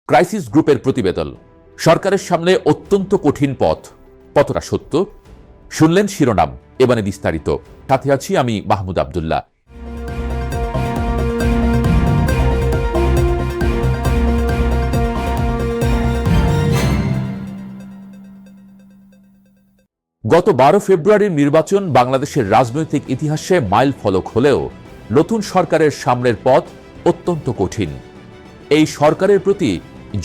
Crisis গ্রুপের প্রতিবেদন, সরকারের সামনে অত্যন্ত কঠিন পথ, কতটা সত্য? শুনলেন শিরোনাম, এবারে বিস্তারিত। সাথে আছি আমি মাহমুদ আবদুল্লাহ। গত 12 ফেব্রুয়ারির নির্বাচন বাংলাদেশের রাজনৈতিক ইতিহাসে মাইল ফলক হলেও নতুন সরকারের সামনের পথ অত্যন্ত কঠিন। এই সরকারের প্রতি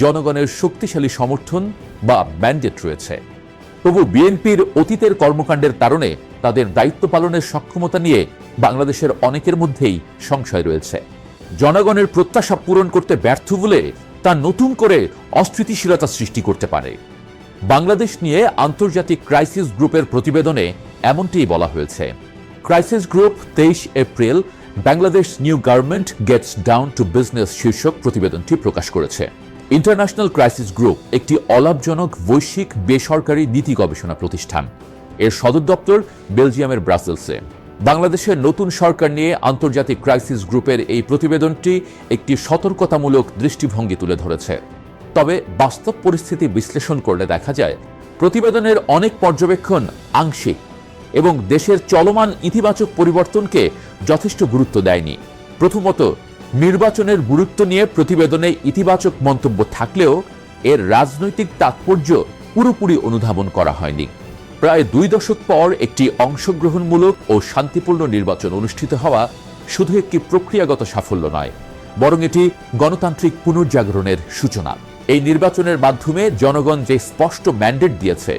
জনগণের শক্তিশালী সমর্থন বা ম্যান্ডেট রয়েছে, তবু বিএনপির অতীতের কর্মকাণ্ডের কারণে তাদের দায়িত্ব পালনের সক্ষমতা নিয়ে বাংলাদেশের অনেকের মধ্যেই সংশয় রয়েছে। জনগণের প্রত্যাশা পূরণ করতে ব্যর্থ বলে তা নতুন করে অস্থিতিশীলতা সৃষ্টি করতে পারে। বাংলাদেশ নিয়ে আন্তর্জাতিক ক্রাইসিস গ্রুপের প্রতিবেদনে এমনটিই বলা হয়েছে। Crisis group 23 April Bangladesh new government gets down to business শীর্ষক প্রতিবেদনটি প্রকাশ করেছে। ইন্টারন্যাশনাল ক্রাইসিস গ্রুপ একটি অলাভজনক বৈশ্বিক বেসরকারি নীতি গবেষণা প্রতিষ্ঠান। এর সদর দপ্তর বেলজিয়ামের ব্রাসেলসে। বাংলাদেশের নতুন সরকার নিয়ে আন্তর্জাতিক ক্রাইসিস গ্রুপের এই প্রতিবেদনটি একটি সতর্কতামূলক দৃষ্টিভঙ্গি তুলে ধরেছে। তবে বাস্তব পরিস্থিতি বিশ্লেষণ করলে দেখা যায় প্রতিবেদনের অনেক পর্যবেক্ষণ আংশিক এবং দেশের চলমান ইতিবাচক পরিবর্তনকে যথেষ্ট গুরুত্ব দেয়নি। প্রথমত, নির্বাচনের গুরুত্ব নিয়ে প্রতিবেদনে ইতিবাচক মন্তব্য থাকলেও এর রাজনৈতিক তাৎপর্য পুরোপুরি অনুধাবন করা হয়নি। প্রায় 2 দশক পর একটি অংশগ্রহণমূলক ও শান্তিপূর্ণ নির্বাচন অনুষ্ঠিত হওয়া শুধু একটি প্রক্রিয়াগত সাফল্য নয়, বরং এটি গণতান্ত্রিক পুনর্জাগরণের সূচনা। এই নির্বাচনের মাধ্যমে জনগণ যে স্পষ্ট ম্যান্ডেট দিয়েছে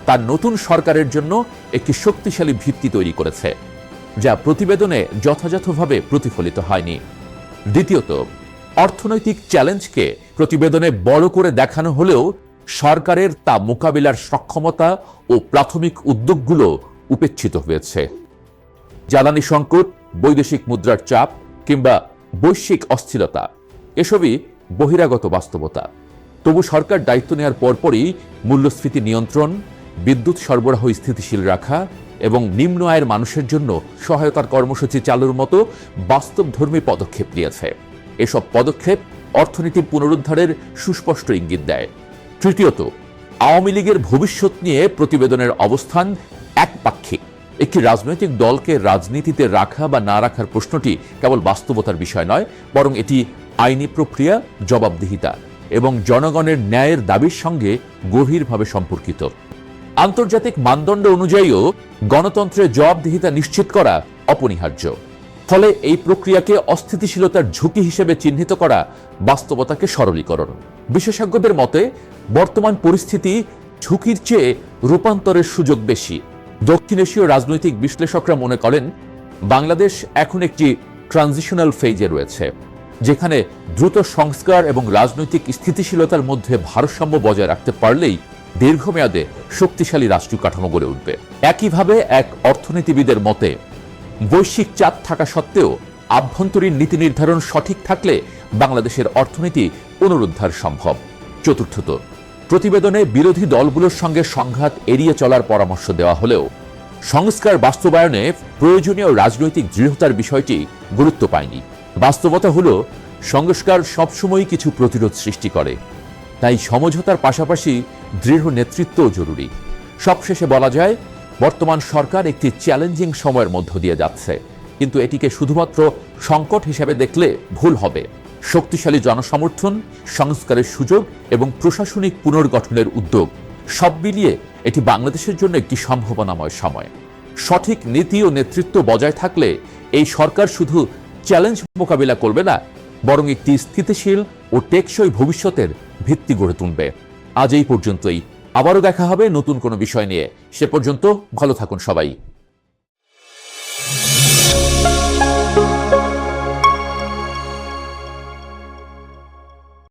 তার নতুন সরকারের জন্য একটি শক্তিশালী ভিত্তি তৈরি করেছে, যা প্রতিবেদনে যথাযথভাবে প্রতিফলিত হয়নি। দ্বিতীয়ত, অর্থনৈতিক চ্যালেঞ্জকে প্রতিবেদনে বড় করে দেখানো হলেও সরকারের তা মোকাবিলার সক্ষমতা ও প্রাথমিক উদ্যোগগুলো উপেক্ষিত হয়েছে। জ্বালানি সংকট, বৈদেশিক মুদ্রার চাপ কিংবা বৈশ্বিক অস্থিরতা এসবই বহিরাগত বাস্তবতা। তবু সরকার দায়িত্ব নেওয়ার পরপরই মূল্যস্ফীতি নিয়ন্ত্রণ, বিদ্যুৎ সরবরাহ স্থিতিশীল রাখা এবং নিম্ন আয়ের মানুষের জন্য সহায়তার কর্মসূচি চালুর মতো বাস্তবধর্মী পদক্ষেপ নিয়েছে। এসব পদক্ষেপ অর্থনীতির পুনরুদ্ধারের সুস্পষ্ট ইঙ্গিত দেয়। তৃতীয়ত, আওয়ামী লীগের ভবিষ্যৎ নিয়ে প্রতিবেদনের অবস্থান একপাক্ষিক। একটি রাজনৈতিক দলকে রাজনীতিতে রাখা বা না রাখার প্রশ্নটি কেবল বাস্তবতার বিষয় নয়, বরং এটি আইনি প্রক্রিয়া, জবাবদিহিতা এবং জনগণের ন্যায়ের দাবির সঙ্গে গভীরভাবে সম্পর্কিত। আন্তর্জাতিক মানদণ্ড অনুযায়ীও গণতন্ত্রের জবাবদিহিতা নিশ্চিত করা অপরিহার্য। ফলে এই প্রক্রিয়াকে অস্থিতিশীলতার ঝুঁকি হিসেবে চিহ্নিত করা বাস্তবতাকে সরলীকরণ। বিশেষজ্ঞদের মতে বর্তমান পরিস্থিতি ঝুঁকির চেয়ে রূপান্তরের সুযোগ বেশি। দক্ষিণ এশীয় রাজনৈতিক বিশ্লেষকরা মনে করেন বাংলাদেশ এখন একটি ট্রানজিশনাল ফেজে রয়েছে, যেখানে দ্রুত সংস্কার এবং রাজনৈতিক স্থিতিশীলতার মধ্যে ভারসাম্য বজায় রাখতে পারলেই দীর্ঘমেয়াদে শক্তিশালী রাষ্ট্রীয় কাঠামো গড়ে উঠবে। একইভাবে এক অর্থনীতিবিদের মতে বৈশ্বিক চাপ থাকা সত্ত্বেও আভ্যন্তরীণ নীতি নির্ধারণ সঠিক থাকলে বাংলাদেশের অর্থনীতি পুনরুদ্ধার সম্ভব। চতুর্থত, প্রতিবেদনে বিরোধী দলগুলোর সঙ্গে সংঘাত এড়িয়ে চলার পরামর্শ দেওয়া হলেও সংস্কার বাস্তবায়নে প্রয়োজনীয় রাজনৈতিক দৃঢ়তার বিষয়টি গুরুত্ব পায়নি। বাস্তবতা হলো সংস্কার সবসময় কিছু প্রতিরোধ সৃষ্টি করে, তাই সমঝোতার পাশাপাশি দৃঢ় নেতৃত্বও জরুরি। সবশেষে বলা যায় বর্তমান সরকার একটি চ্যালেঞ্জিং সময়ের মধ্য দিয়ে যাচ্ছে, কিন্তু এটিকে শুধুমাত্র সংকট হিসেবে দেখলে ভুল হবে। শক্তিশালী জনসমর্থন, সংস্কারের সুযোগ এবং প্রশাসনিক পুনর্গঠনের উদ্যোগ সব মিলিয়ে এটি বাংলাদেশের জন্য একটি সম্ভাবনাময় সময়। সঠিক নীতি ও নেতৃত্ব বজায় থাকলে এই সরকার শুধু চ্যালেঞ্জ মোকাবিলা করবে না, বরং একটি স্থিতিশীল ও টেকসই ভবিষ্যতের ভিত্তি গড়ে তুলবে। আজ এই পর্যন্তই, আবারও দেখা হবে নতুন কোনো বিষয় নিয়ে। সে পর্যন্ত ভালো থাকুন সবাই।